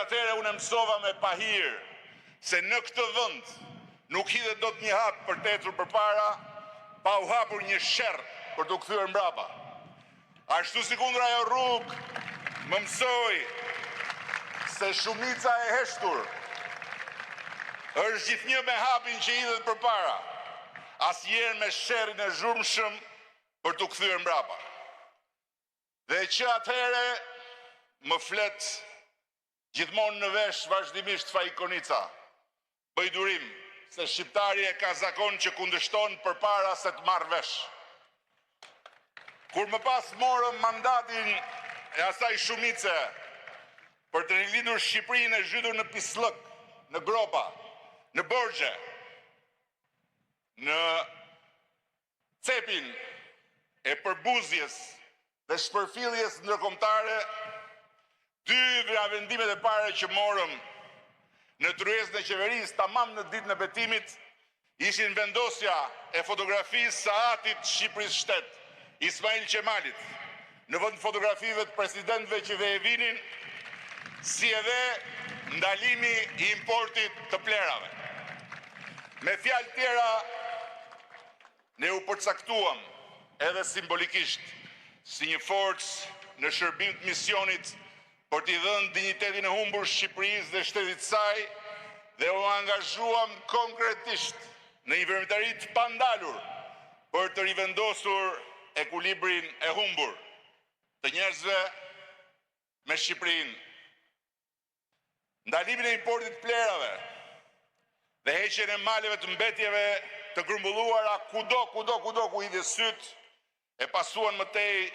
Atëherë unë mësova me pahir se në këtë vend nuk hidhet dot një hap për të ecur përpara pa u hapur një sherr për të kthyer mbrapa. Ashtu si kundra ajo rrugë më mësoi se shumica e heshtur është gjithnjë me hapin që hidhet përpara, asnjëherë me sherrin e zhurmshëm për të kthyer mbrapa. Dhe që atëherë më flet gjithmonë në vesh vazhdimisht Fajkonica. Bëj durim se shqiptari e ka zakon që kundërshton përpara se të marrë vesh. Kur më pas morëm mandatin e asaj shumice për të rilindur Shqipërinë e zhytur në pislëk, në gropa, në borxhe, në cepin e përbuzjes dhe shpërfilljes ndërkombëtare, dy nga vendimet e para që morëm në tryezën e qeverisë tamam në ditën e betimit ishin vendosja e fotografisë së atit Shqipërisë Shtet, Ismail Qemalit, në vend fotografive të presidentëve që ve e vinin, si edhe ndalimi i importit të plerave. Me fjalë tjera, ne u përcaktuam edhe simbolikisht si një forcë në shërbim të misionit për t'i dhënë dinjitetin e humbur Shqipërisë dhe shtetit saj dhe u angazhuam konkretisht në një veprimtari të pandalur për të rivendosur ekuilibrin e humbur të njerëzve me Shqipërinë. Ndalimin e importit të plerave dhe heqjen e maleve të mbetjeve të grumbulluara kudo ku hidhje syt e pasuan mëtej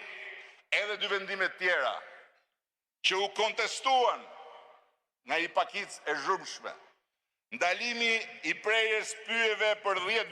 edhe dy vendime tjera që u kontestuan nga i pakicë e zhurmshme. Ndalimi i prerjes pyjeve për 10